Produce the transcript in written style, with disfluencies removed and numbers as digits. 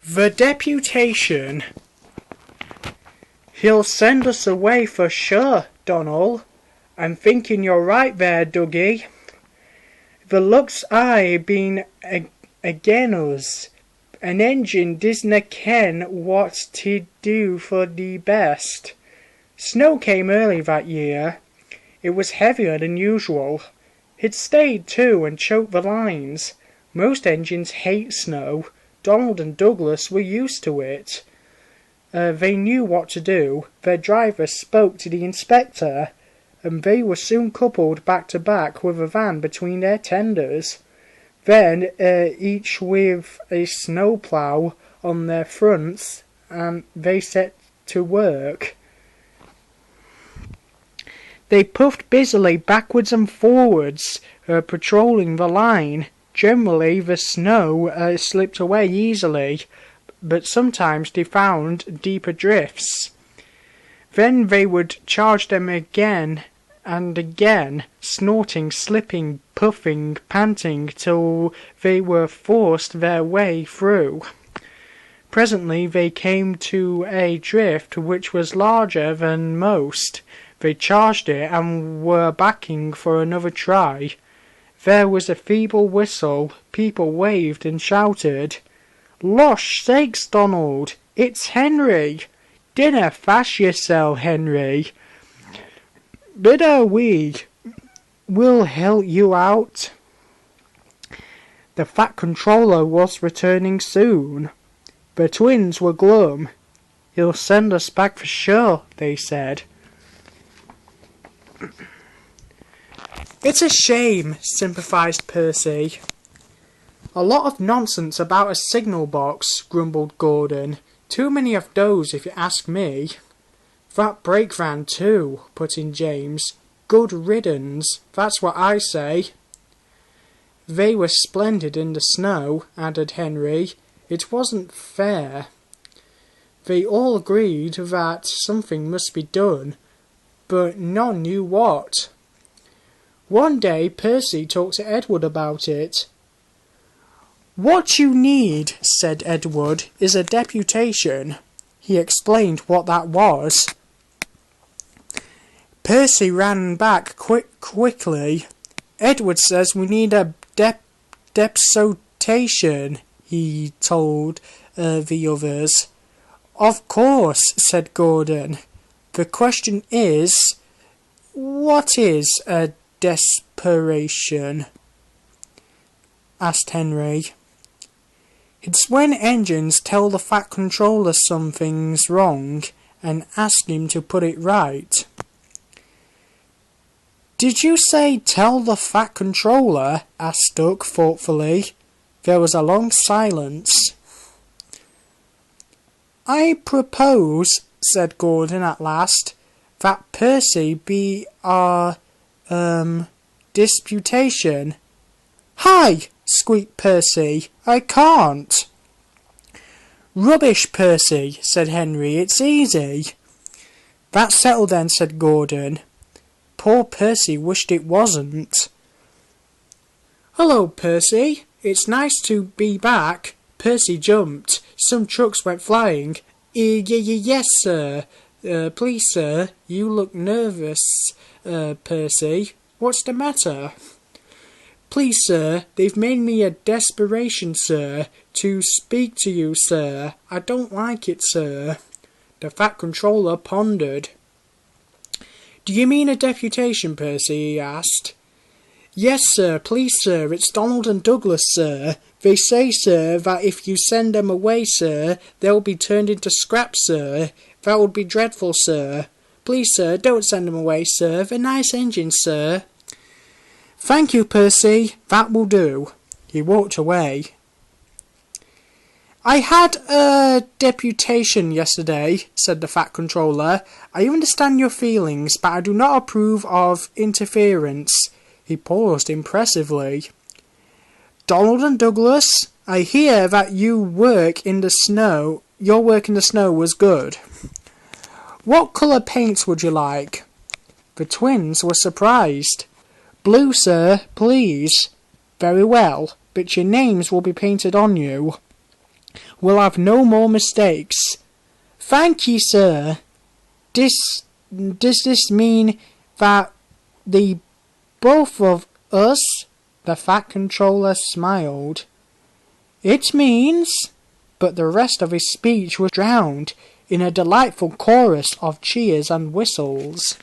The Deputation. He'll send us away for sure, Donald. I'm thinking you're right there, Dougie. The looks I been again us. An engine disna ken what to do for the best. Snow came early that year. It was heavier than usual. It stayed too and choked the lines. Most engines hate snow. Donald and Douglas were used to it. They knew what to do. Their driver spoke to the inspector, and they were soon coupled back to back with a van between their tenders. Then, each with a snowplough on their fronts, and they set to work. They puffed busily backwards and forwards, patrolling the line. Generally, the snow slipped away easily, but sometimes they found deeper drifts. Then they would charge them again and again, snorting, slipping, puffing, panting, till they were forced their way through. Presently they came to a drift which was larger than most. They charged it and were backing for another try. There was a feeble whistle. People waved and shouted. "Losh sakes, Donald! It's Henry! Dinna fash yourself, Henry! Bidder we'll help you out." The Fat Controller was returning soon. The twins were glum. "He'll send us back for sure," they said. "It's a shame," sympathised Percy. "A lot of nonsense about a signal box," grumbled Gordon. "Too many of those, if you ask me." "That brake van too," put in James. "Good riddance, that's what I say." "They were splendid in the snow," added Henry. "It wasn't fair." They all agreed that something must be done, but none knew what. One day Percy talked to Edward about it. "What you need," said Edward, "is a deputation." He explained what that was. Percy ran back quickly. "Edward says we need a deputation," he told the others. "Of course," said Gordon. "The question is, what is a desperation?" asked Henry. "It's when engines tell the Fat Controller something's wrong and ask him to put it right." "Did you say tell the Fat Controller?" asked Duck thoughtfully. There was a long silence. "I propose," said Gordon at last, "that Percy be our, disputation." "Hi!" squeaked Percy. "I can't." "Rubbish, Percy," said Henry. "It's easy." "That's settled then," said Gordon. Poor Percy wished it wasn't. "Hello, Percy. It's nice to be back." Percy jumped. Some trucks went flying. Yes, sir. Please, sir. You look nervous, Percy. What's the matter?" "Please, sir, they've made me a desperation, sir, to speak to you, sir. I don't like it, sir." The Fat Controller pondered. "Do you mean a deputation, Percy?" he asked. "Yes, sir, please, sir, it's Donald and Douglas, sir. They say, sir, that if you send them away, sir, they'll be turned into scrap, sir. That would be dreadful, sir. Please, sir, don't send them away, sir. They're nice engines, sir." "Thank you, Percy. That will do." He walked away. "I had a deputation yesterday," said the Fat Controller. "I understand your feelings, but I do not approve of interference." He paused impressively. "Donald and Douglas, I hear that your work in the snow was good. What colour paints would you like?" The twins were surprised. "Blue, sir, please." "Very well, but your names will be painted on you." we'll have no more mistakes. Thank you, sir. Does this mean that the both of us? The Fat Controller smiled. It means... But the rest of his speech was drowned in a delightful chorus of cheers and whistles.